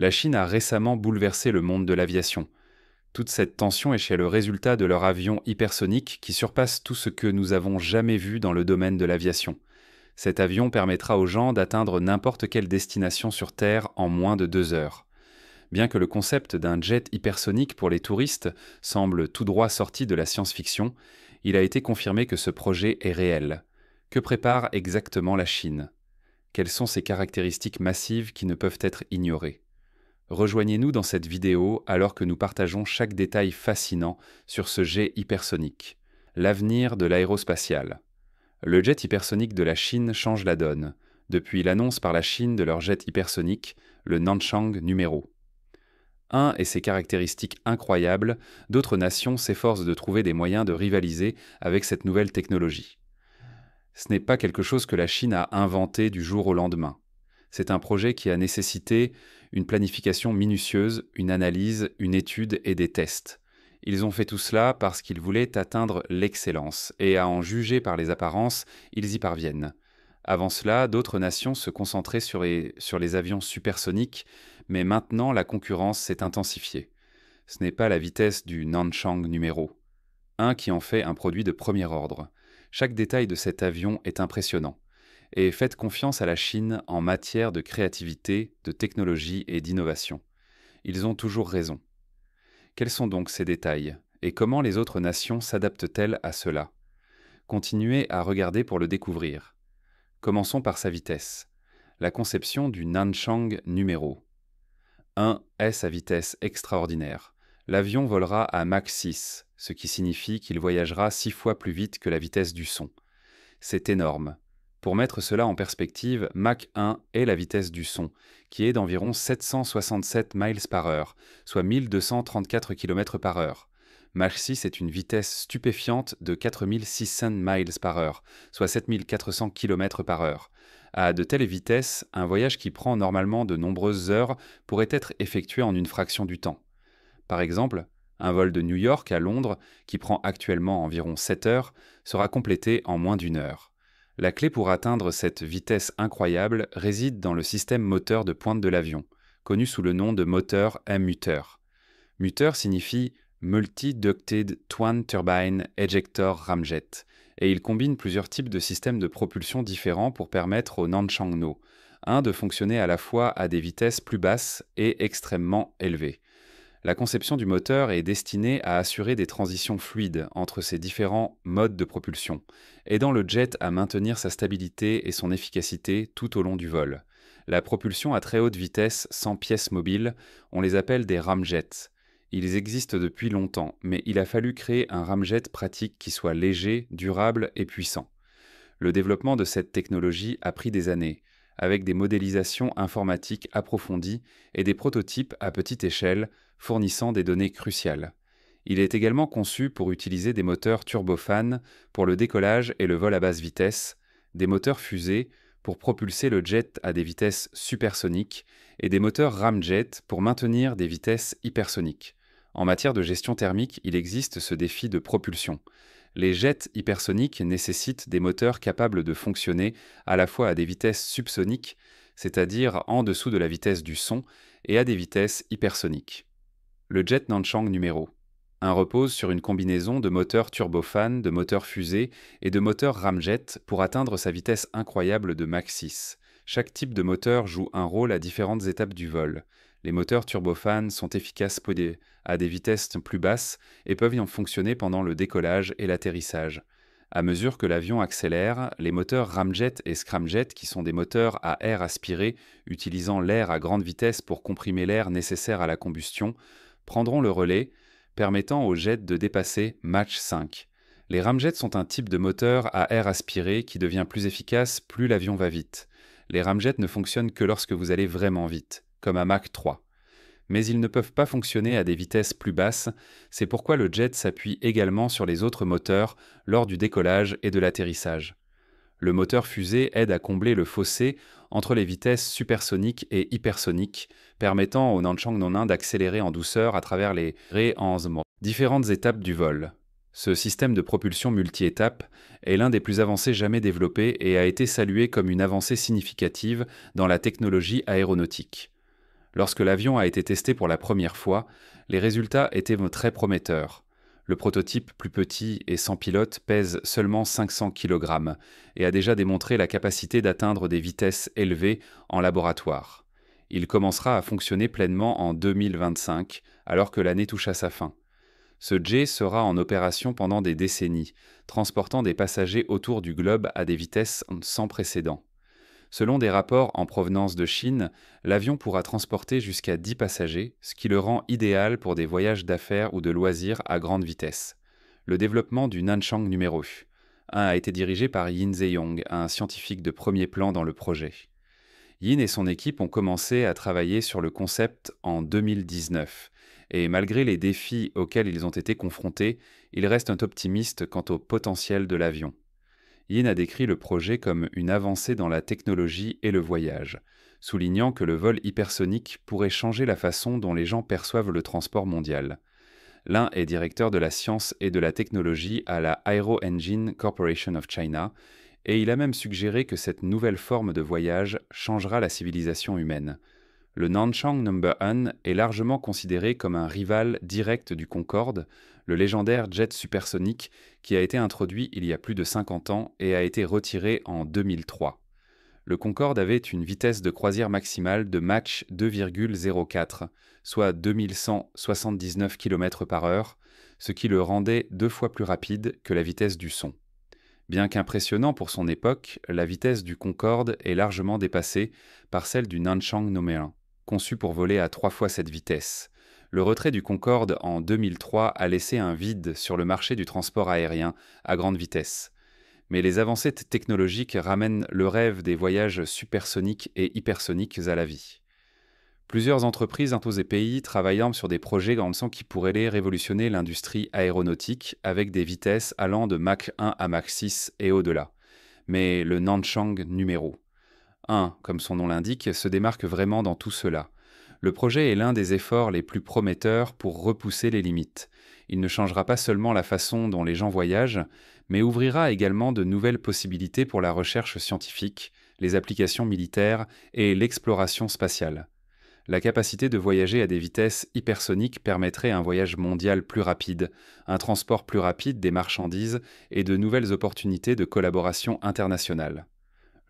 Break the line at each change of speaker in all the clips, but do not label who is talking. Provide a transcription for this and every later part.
La Chine a récemment bouleversé le monde de l'aviation. Toute cette tension est chez le résultat de leur avion hypersonique qui surpasse tout ce que nous avons jamais vu dans le domaine de l'aviation. Cet avion permettra aux gens d'atteindre n'importe quelle destination sur Terre en moins de 2 heures. Bien que le concept d'un jet hypersonique pour les touristes semble tout droit sorti de la science-fiction, il a été confirmé que ce projet est réel. Que prépare exactement la Chine? Quelles sont ses caractéristiques massives qui ne peuvent être ignorées? Rejoignez-nous dans cette vidéo alors que nous partageons chaque détail fascinant sur ce jet hypersonique. L'avenir de l'aérospatiale. Le jet hypersonique de la Chine change la donne, depuis l'annonce par la Chine de leur jet hypersonique, le Nanchang numéro 1 et ses caractéristiques incroyables, d'autres nations s'efforcent de trouver des moyens de rivaliser avec cette nouvelle technologie. Ce n'est pas quelque chose que la Chine a inventé du jour au lendemain. C'est un projet qui a nécessité une planification minutieuse, une analyse, une étude et des tests. Ils ont fait tout cela parce qu'ils voulaient atteindre l'excellence, et à en juger par les apparences, ils y parviennent. Avant cela, d'autres nations se concentraient sur les avions supersoniques, mais maintenant la concurrence s'est intensifiée. Ce n'est pas la vitesse du Nanchang numéro 1 qui en fait un produit de premier ordre. Chaque détail de cet avion est impressionnant. Et faites confiance à la Chine en matière de créativité, de technologie et d'innovation. Ils ont toujours raison. Quels sont donc ces détails? Et comment les autres nations s'adaptent-elles à cela? Continuez à regarder pour le découvrir. Commençons par sa vitesse. La conception du Nanchang numéro 1 est sa vitesse extraordinaire. L'avion volera à Mach 6, ce qui signifie qu'il voyagera 6 fois plus vite que la vitesse du son. C'est énorme. Pour mettre cela en perspective, Mach 1 est la vitesse du son, qui est d'environ 767 miles par heure, soit 1234 km par heure. Mach 6 est une vitesse stupéfiante de 4600 miles par heure, soit 7400 km par heure. À de telles vitesses, un voyage qui prend normalement de nombreuses heures pourrait être effectué en une fraction du temps. Par exemple, un vol de New York à Londres, qui prend actuellement environ 7 heures, sera complété en moins d'1 heure. La clé pour atteindre cette vitesse incroyable réside dans le système moteur de pointe de l'avion, connu sous le nom de moteur M-Mutter. Mutter signifie Multi-Ducted Twin Turbine Ejector Ramjet, et il combine plusieurs types de systèmes de propulsion différents pour permettre au Nanchang-no 1 de fonctionner à la fois à des vitesses plus basses et extrêmement élevées. La conception du moteur est destinée à assurer des transitions fluides entre ces différents modes de propulsion, aidant le jet à maintenir sa stabilité et son efficacité tout au long du vol. La propulsion à très haute vitesse sans pièces mobiles, on les appelle des ramjets. Ils existent depuis longtemps, mais il a fallu créer un ramjet pratique qui soit léger, durable et puissant. Le développement de cette technologie a pris des années, avec des modélisations informatiques approfondies et des prototypes à petite échelle fournissant des données cruciales. Il est également conçu pour utiliser des moteurs turbofans pour le décollage et le vol à basse vitesse, des moteurs fusées pour propulser le jet à des vitesses supersoniques et des moteurs ramjet pour maintenir des vitesses hypersoniques. En matière de gestion thermique, il existe ce défi de propulsion. Les jets hypersoniques nécessitent des moteurs capables de fonctionner à la fois à des vitesses subsoniques, c'est-à-dire en dessous de la vitesse du son, et à des vitesses hypersoniques. Le jet Nanchang numéro 1 repose sur une combinaison de moteurs turbofans, de moteurs fusées et de moteurs ramjet pour atteindre sa vitesse incroyable de Mach 6. Chaque type de moteur joue un rôle à différentes étapes du vol. Les moteurs turbofans sont efficaces à des vitesses plus basses et peuvent y en fonctionner pendant le décollage et l'atterrissage. À mesure que l'avion accélère, les moteurs ramjet et scramjet, qui sont des moteurs à air aspiré utilisant l'air à grande vitesse pour comprimer l'air nécessaire à la combustion, prendront le relais, permettant au jet de dépasser Mach 5. Les ramjets sont un type de moteur à air aspiré qui devient plus efficace plus l'avion va vite. Les ramjets ne fonctionnent que lorsque vous allez vraiment vite, comme à Mach 3. Mais ils ne peuvent pas fonctionner à des vitesses plus basses, c'est pourquoi le jet s'appuie également sur les autres moteurs lors du décollage et de l'atterrissage. Le moteur fusée aide à combler le fossé entre les vitesses supersoniques et hypersoniques, permettant au Nanchang No 1 d'accélérer en douceur à travers les différentes étapes du vol. Ce système de propulsion multi-étapes est l'un des plus avancés jamais développés et a été salué comme une avancée significative dans la technologie aéronautique. Lorsque l'avion a été testé pour la première fois, les résultats étaient très prometteurs. Le prototype plus petit et sans pilote pèse seulement 500 kg et a déjà démontré la capacité d'atteindre des vitesses élevées en laboratoire. Il commencera à fonctionner pleinement en 2025, alors que l'année touche à sa fin. Ce jet sera en opération pendant des décennies, transportant des passagers autour du globe à des vitesses sans précédent. Selon des rapports en provenance de Chine, l'avion pourra transporter jusqu'à 10 passagers, ce qui le rend idéal pour des voyages d'affaires ou de loisirs à grande vitesse. Le développement du Nanchang numéro 1 a été dirigé par Yin Zeyong, un scientifique de premier plan dans le projet. Yin et son équipe ont commencé à travailler sur le concept en 2019, et malgré les défis auxquels ils ont été confrontés, ils restent optimistes quant au potentiel de l'avion. Yin a décrit le projet comme une avancée dans la technologie et le voyage, soulignant que le vol hypersonique pourrait changer la façon dont les gens perçoivent le transport mondial. L'un est directeur de la science et de la technologie à la Aero Engine Corporation of China, et il a même suggéré que cette nouvelle forme de voyage changera la civilisation humaine. Le Nanchang No. 1 est largement considéré comme un rival direct du Concorde, le légendaire jet supersonique qui a été introduit il y a plus de 50 ans et a été retiré en 2003. Le Concorde avait une vitesse de croisière maximale de Mach 2,04, soit 2179 km/h, ce qui le rendait 2 fois plus rapide que la vitesse du son. Bien qu'impressionnant pour son époque, la vitesse du Concorde est largement dépassée par celle du Nanchang No. 1, conçu pour voler à 3 fois cette vitesse. Le retrait du Concorde en 2003 a laissé un vide sur le marché du transport aérien à grande vitesse. Mais les avancées technologiques ramènent le rêve des voyages supersoniques et hypersoniques à la vie. Plusieurs entreprises et pays travaillant sur des projets qui pourraient révolutionner l'industrie aéronautique avec des vitesses allant de Mach 1 à Mach 6 et au-delà. Mais le Nanchang numéro 1, comme son nom l'indique, se démarque vraiment dans tout cela. Le projet est l'un des efforts les plus prometteurs pour repousser les limites. Il ne changera pas seulement la façon dont les gens voyagent, mais ouvrira également de nouvelles possibilités pour la recherche scientifique, les applications militaires et l'exploration spatiale. La capacité de voyager à des vitesses hypersoniques permettrait un voyage mondial plus rapide, un transport plus rapide des marchandises et de nouvelles opportunités de collaboration internationale.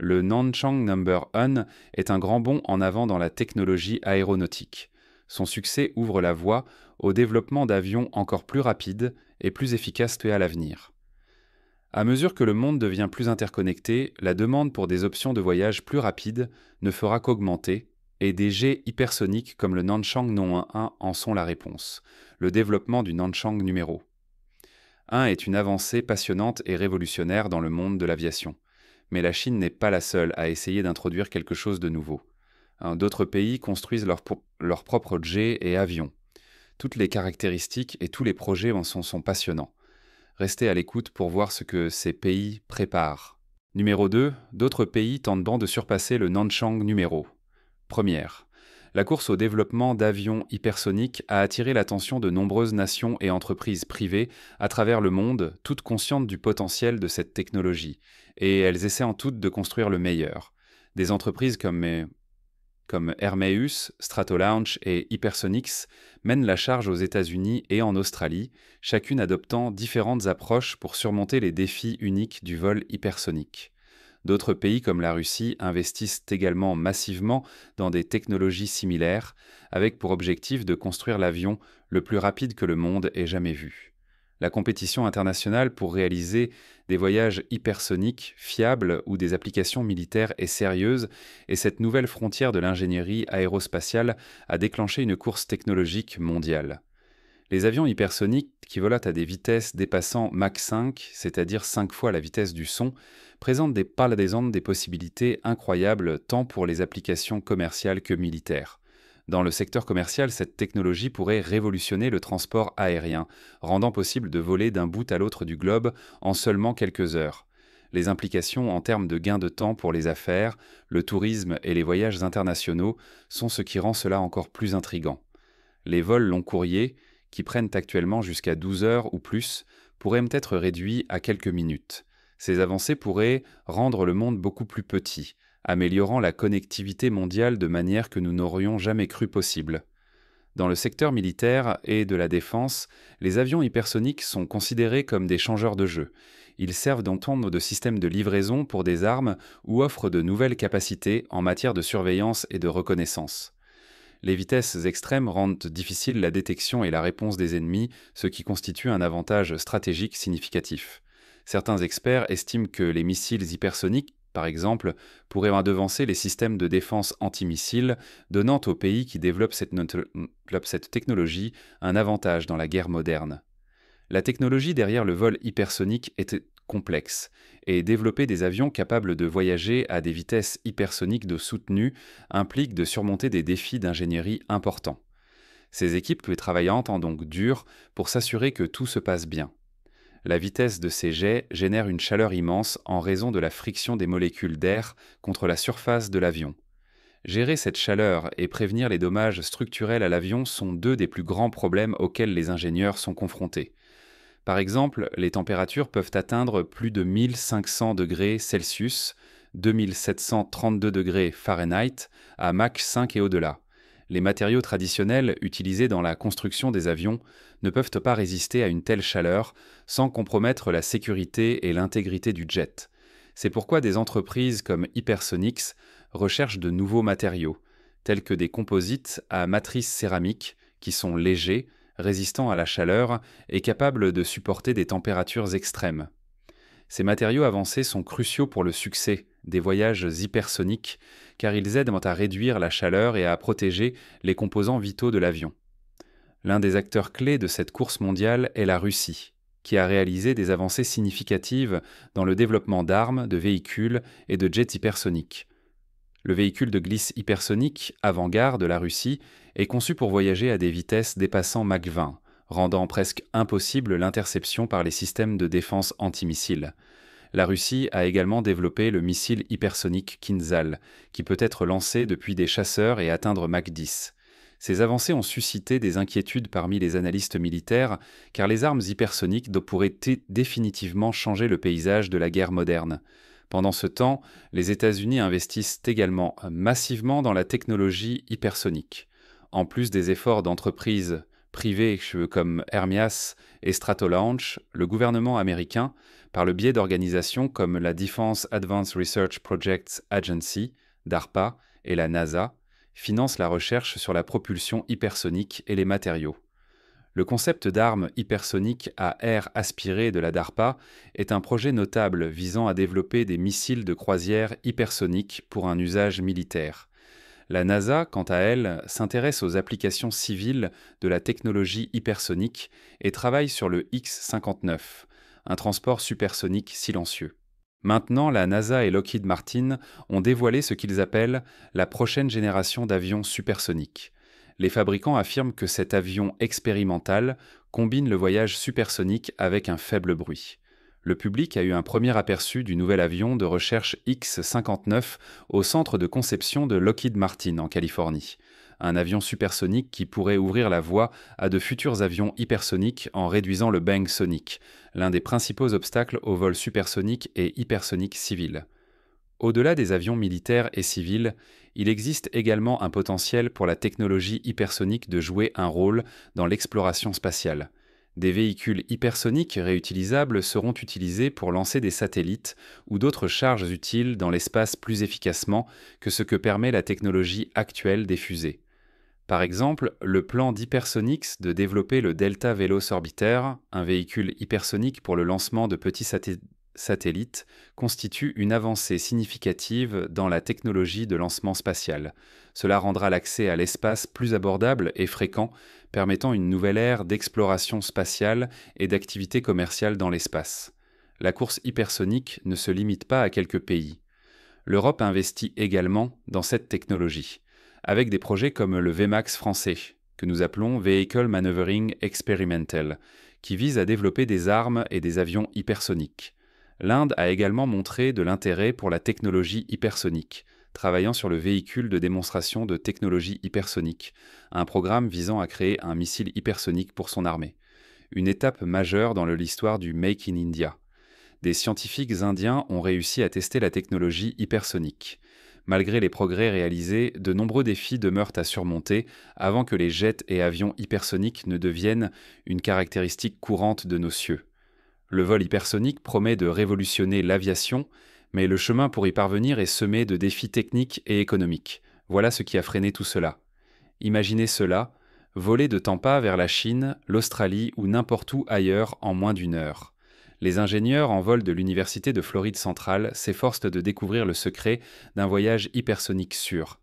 Le Nanchang No. 1 est un grand bond en avant dans la technologie aéronautique. Son succès ouvre la voie au développement d'avions encore plus rapides et plus efficaces à l'avenir. À mesure que le monde devient plus interconnecté, la demande pour des options de voyage plus rapides ne fera qu'augmenter, et des jets hypersoniques comme le Nanchang No. 1 en sont la réponse. Le développement du Nanchang numéro 1 est une avancée passionnante et révolutionnaire dans le monde de l'aviation. Mais la Chine n'est pas la seule à essayer d'introduire quelque chose de nouveau. D'autres pays construisent leurs propres jets et avions. Toutes les caractéristiques et tous les projets sont passionnants. Restez à l'écoute pour voir ce que ces pays préparent. Numéro 2, d'autres pays tentent de surpasser le Nanchang numéro. Première. La course au développement d'avions hypersoniques a attiré l'attention de nombreuses nations et entreprises privées à travers le monde, toutes conscientes du potentiel de cette technologie, et elles essaient en toutes de construire le meilleur. Des entreprises comme Hermeus, Stratolaunch et Hypersonics mènent la charge aux États-Unis et en Australie, chacune adoptant différentes approches pour surmonter les défis uniques du vol hypersonique. D'autres pays comme la Russie investissent également massivement dans des technologies similaires, avec pour objectif de construire l'avion le plus rapide que le monde ait jamais vu. La compétition internationale pour réaliser des voyages hypersoniques fiables ou des applications militaires est sérieuse, et cette nouvelle frontière de l'ingénierie aérospatiale a déclenché une course technologique mondiale. Les avions hypersoniques qui volent à des vitesses dépassant Mach 5, c'est-à-dire 5 fois la vitesse du son, présentent des possibilités incroyables tant pour les applications commerciales que militaires. Dans le secteur commercial, cette technologie pourrait révolutionner le transport aérien, rendant possible de voler d'un bout à l'autre du globe en seulement quelques heures. Les implications en termes de gains de temps pour les affaires, le tourisme et les voyages internationaux sont ce qui rend cela encore plus intrigant. Les vols long courriers, qui prennent actuellement jusqu'à 12 heures ou plus, pourraient être réduits à quelques minutes. Ces avancées pourraient rendre le monde beaucoup plus petit, améliorant la connectivité mondiale de manière que nous n'aurions jamais cru possible. Dans le secteur militaire et de la défense, les avions hypersoniques sont considérés comme des changeurs de jeu. Ils servent d'entente de système de livraison pour des armes ou offrent de nouvelles capacités en matière de surveillance et de reconnaissance. Les vitesses extrêmes rendent difficile la détection et la réponse des ennemis, ce qui constitue un avantage stratégique significatif. Certains experts estiment que les missiles hypersoniques, par exemple, pourraient devancer les systèmes de défense antimissiles, donnant aux pays qui développent cette technologie un avantage dans la guerre moderne. La technologie derrière le vol hypersonique est complexe, et développer des avions capables de voyager à des vitesses hypersoniques de soutenues implique de surmonter des défis d'ingénierie importants. Ces équipes travaillent en temps donc dur pour s'assurer que tout se passe bien. La vitesse de ces jets génère une chaleur immense en raison de la friction des molécules d'air contre la surface de l'avion. Gérer cette chaleur et prévenir les dommages structurels à l'avion sont deux des plus grands problèmes auxquels les ingénieurs sont confrontés. Par exemple, les températures peuvent atteindre plus de 1500 degrés Celsius, 2732 degrés Fahrenheit, à Mach 5 et au-delà. Les matériaux traditionnels utilisés dans la construction des avions ne peuvent pas résister à une telle chaleur sans compromettre la sécurité et l'intégrité du jet. C'est pourquoi des entreprises comme Hypersonics recherchent de nouveaux matériaux, tels que des composites à matrice céramique qui sont légers, résistants à la chaleur et capables de supporter des températures extrêmes. Ces matériaux avancés sont cruciaux pour le succès des voyages hypersoniques car ils aident à réduire la chaleur et à protéger les composants vitaux de l'avion. L'un des acteurs clés de cette course mondiale est la Russie, qui a réalisé des avancées significatives dans le développement d'armes, de véhicules et de jets hypersoniques. Le véhicule de glisse hypersonique, avant-garde de la Russie, est conçu pour voyager à des vitesses dépassant Mach 20, rendant presque impossible l'interception par les systèmes de défense antimissiles. La Russie a également développé le missile hypersonique Kinzhal, qui peut être lancé depuis des chasseurs et atteindre Mach 10. Ces avancées ont suscité des inquiétudes parmi les analystes militaires, car les armes hypersoniques pourraient définitivement changer le paysage de la guerre moderne. Pendant ce temps, les États-Unis investissent également massivement dans la technologie hypersonique. En plus des efforts d'entreprises privées comme Hermias et Stratolaunch, le gouvernement américain, par le biais d'organisations comme la Defense Advanced Research Projects Agency, DARPA, et la NASA, finance la recherche sur la propulsion hypersonique et les matériaux. Le concept d'arme hypersonique à air aspiré de la DARPA est un projet notable visant à développer des missiles de croisière hypersoniques pour un usage militaire. La NASA, quant à elle, s'intéresse aux applications civiles de la technologie hypersonique et travaille sur le X-59, un transport supersonique silencieux. Maintenant, la NASA et Lockheed Martin ont dévoilé ce qu'ils appellent la prochaine génération d'avions supersoniques. Les fabricants affirment que cet avion expérimental combine le voyage supersonique avec un faible bruit. Le public a eu un premier aperçu du nouvel avion de recherche X-59 au centre de conception de Lockheed Martin en Californie. Un avion supersonique qui pourrait ouvrir la voie à de futurs avions hypersoniques en réduisant le bang sonique, l'un des principaux obstacles au vol supersonique et hypersonique civil. Au-delà des avions militaires et civils, il existe également un potentiel pour la technologie hypersonique de jouer un rôle dans l'exploration spatiale. Des véhicules hypersoniques réutilisables seront utilisés pour lancer des satellites ou d'autres charges utiles dans l'espace plus efficacement que ce que permet la technologie actuelle des fusées. Par exemple, le plan d'Hypersonics de développer le Delta Veloce Orbiter, un véhicule hypersonique pour le lancement de petits satellites, constitue une avancée significative dans la technologie de lancement spatial. Cela rendra l'accès à l'espace plus abordable et fréquent, permettant une nouvelle ère d'exploration spatiale et d'activité commerciale dans l'espace. La course hypersonique ne se limite pas à quelques pays. L'Europe investit également dans cette technologie, avec des projets comme le VMAX français, que nous appelons Vehicle Maneuvering Experimental, qui vise à développer des armes et des avions hypersoniques. L'Inde a également montré de l'intérêt pour la technologie hypersonique, travaillant sur le véhicule de démonstration de technologie hypersonique, un programme visant à créer un missile hypersonique pour son armée. Une étape majeure dans l'histoire du Make in India. Des scientifiques indiens ont réussi à tester la technologie hypersonique. Malgré les progrès réalisés, de nombreux défis demeurent à surmonter avant que les jets et avions hypersoniques ne deviennent une caractéristique courante de nos cieux. Le vol hypersonique promet de révolutionner l'aviation, mais le chemin pour y parvenir est semé de défis techniques et économiques. Voilà ce qui a freiné tout cela. Imaginez cela, voler de Tampa vers la Chine, l'Australie ou n'importe où ailleurs en moins d'une heure. Les ingénieurs en vol de l'Université de Floride centrale s'efforcent de découvrir le secret d'un voyage hypersonique sûr.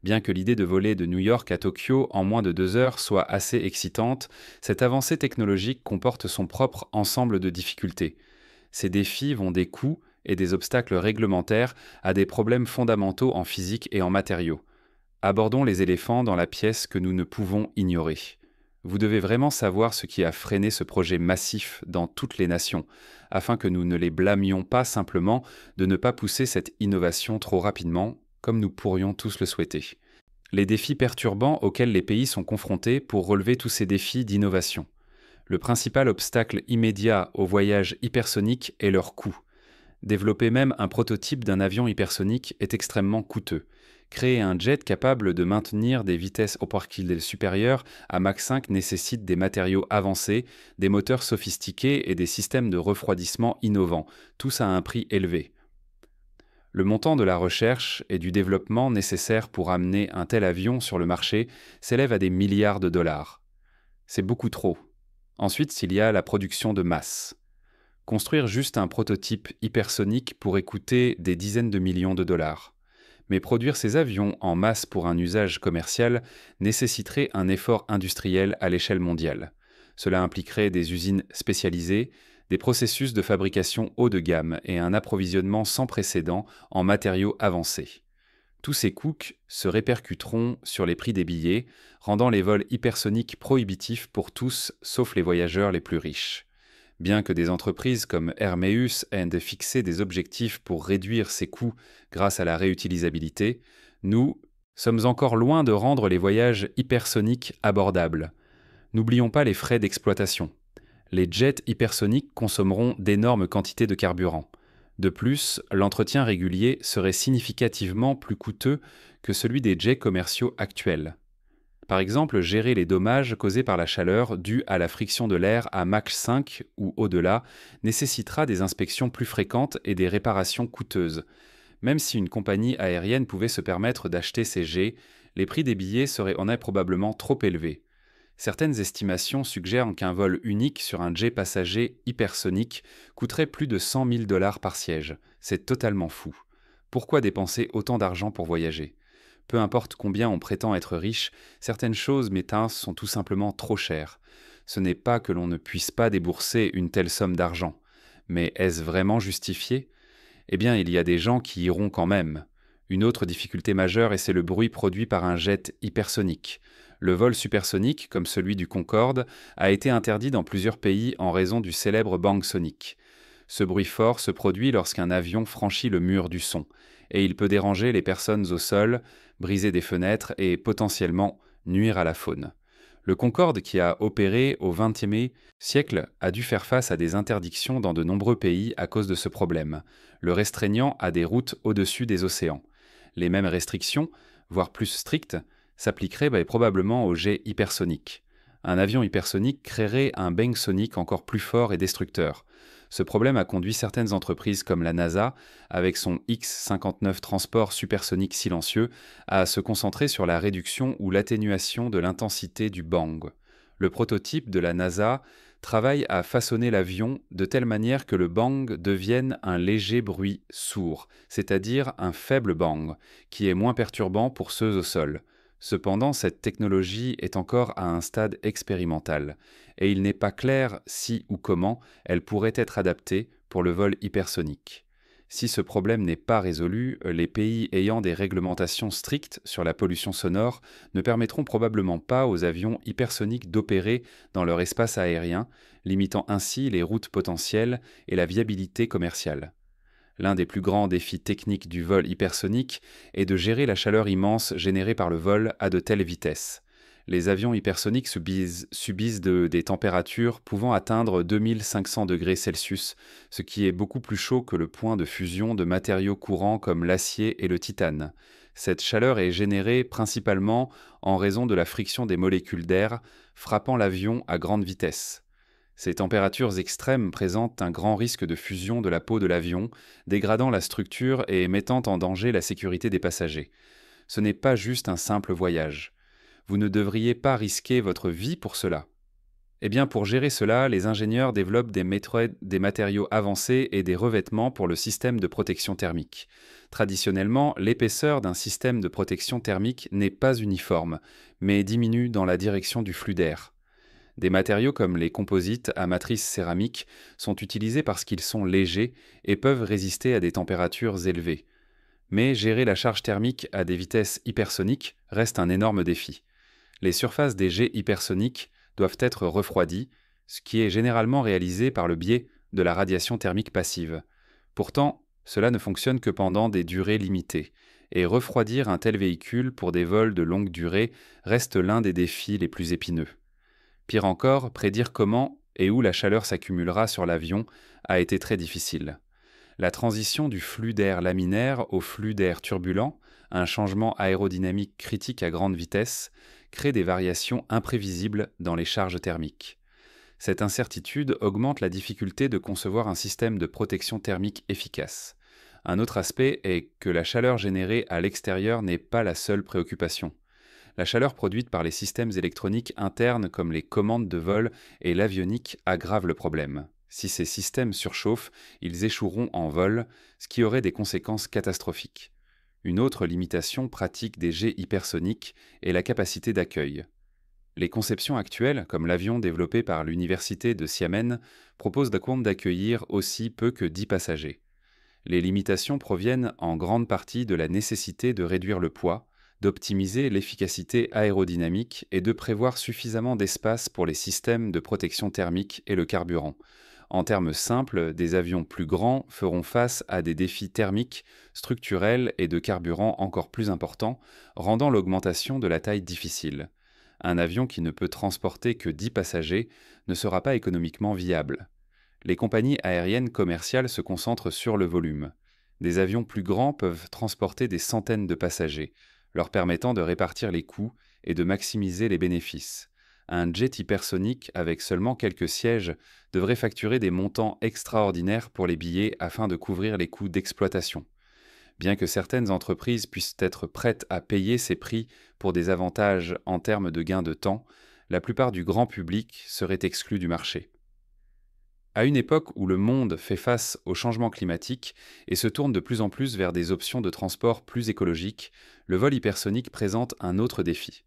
Bien que l'idée de voler de New York à Tokyo en moins de 2 heures soit assez excitante, cette avancée technologique comporte son propre ensemble de difficultés. Ces défis vont des coûts et des obstacles réglementaires à des problèmes fondamentaux en physique et en matériaux. Abordons les éléphants dans la pièce que nous ne pouvons ignorer. Vous devez vraiment savoir ce qui a freiné ce projet massif dans toutes les nations, afin que nous ne les blâmions pas simplement de ne pas pousser cette innovation trop rapidement, comme nous pourrions tous le souhaiter. Les défis perturbants auxquels les pays sont confrontés pour relever tous ces défis d'innovation. Le principal obstacle immédiat au voyage hypersonique est leur coût. Développer même un prototype d'un avion hypersonique est extrêmement coûteux. Créer un jet capable de maintenir des vitesses au qu'il est supérieur à Mach 5 nécessite des matériaux avancés, des moteurs sophistiqués et des systèmes de refroidissement innovants, tous à un prix élevé. Le montant de la recherche et du développement nécessaire pour amener un tel avion sur le marché s'élève à des milliards de dollars. C'est beaucoup trop. Ensuite, il y a la production de masse. Construire juste un prototype hypersonique pourrait coûter des dizaines de millions de dollars. Mais produire ces avions en masse pour un usage commercial nécessiterait un effort industriel à l'échelle mondiale. Cela impliquerait des usines spécialisées, des processus de fabrication haut de gamme et un approvisionnement sans précédent en matériaux avancés. Tous ces coûts se répercuteront sur les prix des billets, rendant les vols hypersoniques prohibitifs pour tous sauf les voyageurs les plus riches. Bien que des entreprises comme Hermeus aient fixé des objectifs pour réduire ces coûts grâce à la réutilisabilité, nous sommes encore loin de rendre les voyages hypersoniques abordables. N'oublions pas les frais d'exploitation. Les jets hypersoniques consommeront d'énormes quantités de carburant. De plus, l'entretien régulier serait significativement plus coûteux que celui des jets commerciaux actuels. Par exemple, gérer les dommages causés par la chaleur due à la friction de l'air à Mach 5 ou au-delà nécessitera des inspections plus fréquentes et des réparations coûteuses. Même si une compagnie aérienne pouvait se permettre d'acheter ces jets, les prix des billets seraient probablement trop élevés. Certaines estimations suggèrent qu'un vol unique sur un jet passager hypersonique coûterait plus de 100 000 dollars par siège. C'est totalement fou. Pourquoi dépenser autant d'argent pour voyager ? Peu importe combien on prétend être riche, certaines choses sont tout simplement trop chères. Ce n'est pas que l'on ne puisse pas débourser une telle somme d'argent. Mais est-ce vraiment justifié ? Eh bien, il y a des gens qui iront quand même. Une autre difficulté majeure, c'est le bruit produit par un jet hypersonique. Le vol supersonique, comme celui du Concorde, a été interdit dans plusieurs pays en raison du célèbre bang sonique. Ce bruit fort se produit lorsqu'un avion franchit le mur du son, et il peut déranger les personnes au sol, briser des fenêtres et potentiellement nuire à la faune. Le Concorde, qui a opéré au XXe siècle, a dû faire face à des interdictions dans de nombreux pays à cause de ce problème, le restreignant à des routes au-dessus des océans. Les mêmes restrictions, voire plus strictes, s'appliqueraient probablement aux jets hypersoniques. Un avion hypersonique créerait un bang sonique encore plus fort et destructeur. Ce problème a conduit certaines entreprises comme la NASA, avec son X-59 transport supersonique silencieux, à se concentrer sur la réduction ou l'atténuation de l'intensité du bang. Le prototype de la NASA travaille à façonner l'avion de telle manière que le bang devienne un léger bruit sourd, c'est-à-dire un faible bang, qui est moins perturbant pour ceux au sol. Cependant, cette technologie est encore à un stade expérimental, et il n'est pas clair si ou comment elle pourrait être adaptée pour le vol hypersonique. Si ce problème n'est pas résolu, les pays ayant des réglementations strictes sur la pollution sonore ne permettront probablement pas aux avions hypersoniques d'opérer dans leur espace aérien, limitant ainsi les routes potentielles et la viabilité commerciale. L'un des plus grands défis techniques du vol hypersonique est de gérer la chaleur immense générée par le vol à de telles vitesses. Les avions hypersoniques subissent des températures pouvant atteindre 2500 degrés Celsius, ce qui est beaucoup plus chaud que le point de fusion de matériaux courants comme l'acier et le titane. Cette chaleur est générée principalement en raison de la friction des molécules d'air frappant l'avion à grande vitesse. Ces températures extrêmes présentent un grand risque de fusion de la peau de l'avion, dégradant la structure et mettant en danger la sécurité des passagers. Ce n'est pas juste un simple voyage. Vous ne devriez pas risquer votre vie pour cela. Eh bien, pour gérer cela, les ingénieurs développent des matériaux avancés et des revêtements pour le système de protection thermique. Traditionnellement, l'épaisseur d'un système de protection thermique n'est pas uniforme, mais diminue dans la direction du flux d'air. Des matériaux comme les composites à matrice céramique sont utilisés parce qu'ils sont légers et peuvent résister à des températures élevées. Mais gérer la charge thermique à des vitesses hypersoniques reste un énorme défi. Les surfaces des jets hypersoniques doivent être refroidies, ce qui est généralement réalisé par le biais de la radiation thermique passive. Pourtant, cela ne fonctionne que pendant des durées limitées, et refroidir un tel véhicule pour des vols de longue durée reste l'un des défis les plus épineux. Pire encore, prédire comment et où la chaleur s'accumulera sur l'avion a été très difficile. La transition du flux d'air laminaire au flux d'air turbulent, un changement aérodynamique critique à grande vitesse, crée des variations imprévisibles dans les charges thermiques. Cette incertitude augmente la difficulté de concevoir un système de protection thermique efficace. Un autre aspect est que la chaleur générée à l'extérieur n'est pas la seule préoccupation. La chaleur produite par les systèmes électroniques internes comme les commandes de vol et l'avionique aggrave le problème. Si ces systèmes surchauffent, ils échoueront en vol, ce qui aurait des conséquences catastrophiques. Une autre limitation pratique des jets hypersoniques est la capacité d'accueil. Les conceptions actuelles, comme l'avion développé par l'université de Xiamen, proposent d'accueillir aussi peu que 10 passagers. Les limitations proviennent en grande partie de la nécessité de réduire le poids, d'optimiser l'efficacité aérodynamique et de prévoir suffisamment d'espace pour les systèmes de protection thermique et le carburant. En termes simples, des avions plus grands feront face à des défis thermiques, structurels et de carburant encore plus importants, rendant l'augmentation de la taille difficile. Un avion qui ne peut transporter que 10 passagers ne sera pas économiquement viable. Les compagnies aériennes commerciales se concentrent sur le volume. Des avions plus grands peuvent transporter des centaines de passagers, leur permettant de répartir les coûts et de maximiser les bénéfices. Un jet hypersonique avec seulement quelques sièges devrait facturer des montants extraordinaires pour les billets afin de couvrir les coûts d'exploitation. Bien que certaines entreprises puissent être prêtes à payer ces prix pour des avantages en termes de gains de temps, la plupart du grand public serait exclu du marché. À une époque où le monde fait face au changement climatique et se tourne de plus en plus vers des options de transport plus écologiques, le vol hypersonique présente un autre défi.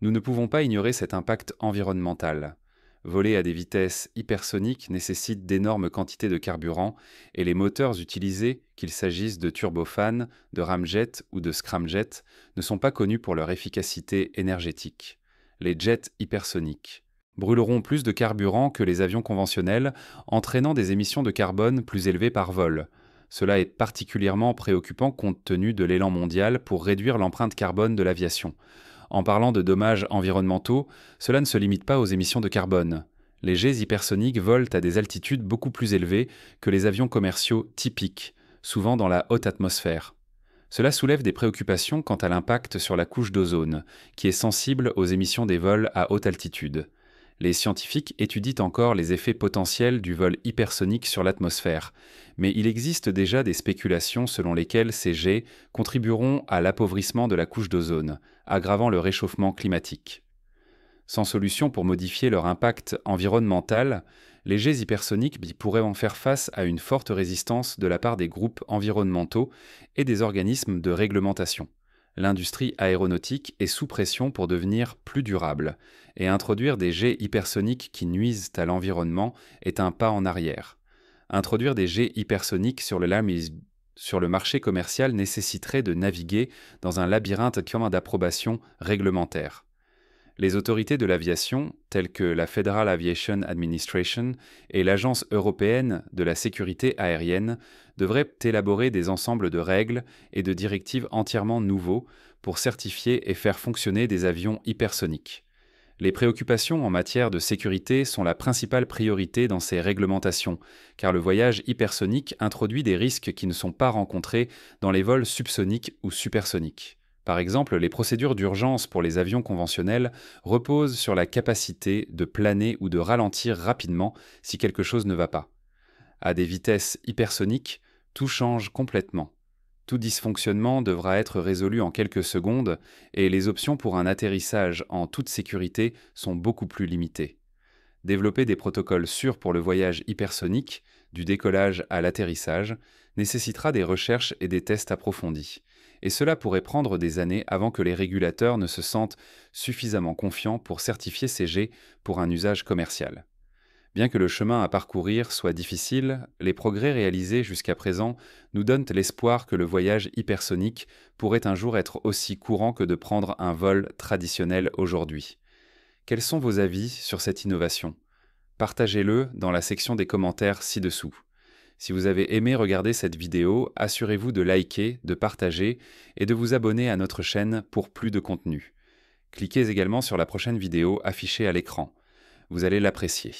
Nous ne pouvons pas ignorer cet impact environnemental. Voler à des vitesses hypersoniques nécessite d'énormes quantités de carburant et les moteurs utilisés, qu'il s'agisse de turbofans, de ramjets ou de scramjets, ne sont pas connus pour leur efficacité énergétique. Les jets hypersoniques brûleront plus de carburant que les avions conventionnels, entraînant des émissions de carbone plus élevées par vol. Cela est particulièrement préoccupant compte tenu de l'élan mondial pour réduire l'empreinte carbone de l'aviation. En parlant de dommages environnementaux, cela ne se limite pas aux émissions de carbone. Les jets hypersoniques volent à des altitudes beaucoup plus élevées que les avions commerciaux typiques, souvent dans la haute atmosphère. Cela soulève des préoccupations quant à l'impact sur la couche d'ozone, qui est sensible aux émissions des vols à haute altitude. Les scientifiques étudient encore les effets potentiels du vol hypersonique sur l'atmosphère, mais il existe déjà des spéculations selon lesquelles ces jets contribueront à l'appauvrissement de la couche d'ozone, aggravant le réchauffement climatique. Sans solution pour modifier leur impact environnemental, les jets hypersoniques pourraient en faire face à une forte résistance de la part des groupes environnementaux et des organismes de réglementation. L'industrie aéronautique est sous pression pour devenir plus durable, et introduire des jets hypersoniques qui nuisent à l'environnement est un pas en arrière. Introduire des jets hypersoniques sur le marché commercial nécessiterait de naviguer dans un labyrinthe commun d'approbation réglementaire. Les autorités de l'aviation, telles que la Federal Aviation Administration et l'Agence européenne de la sécurité aérienne, devraient élaborer des ensembles de règles et de directives entièrement nouveaux pour certifier et faire fonctionner des avions hypersoniques. Les préoccupations en matière de sécurité sont la principale priorité dans ces réglementations, car le voyage hypersonique introduit des risques qui ne sont pas rencontrés dans les vols subsoniques ou supersoniques. Par exemple, les procédures d'urgence pour les avions conventionnels reposent sur la capacité de planer ou de ralentir rapidement si quelque chose ne va pas. À des vitesses hypersoniques, tout change complètement. Tout dysfonctionnement devra être résolu en quelques secondes et les options pour un atterrissage en toute sécurité sont beaucoup plus limitées. Développer des protocoles sûrs pour le voyage hypersonique, du décollage à l'atterrissage, nécessitera des recherches et des tests approfondis. Et cela pourrait prendre des années avant que les régulateurs ne se sentent suffisamment confiants pour certifier ces jets pour un usage commercial. Bien que le chemin à parcourir soit difficile, les progrès réalisés jusqu'à présent nous donnent l'espoir que le voyage hypersonique pourrait un jour être aussi courant que de prendre un vol traditionnel aujourd'hui. Quels sont vos avis sur cette innovation? Partagez-le dans la section des commentaires ci-dessous. Si vous avez aimé regarder cette vidéo, assurez-vous de liker, de partager et de vous abonner à notre chaîne pour plus de contenu. Cliquez également sur la prochaine vidéo affichée à l'écran. Vous allez l'apprécier.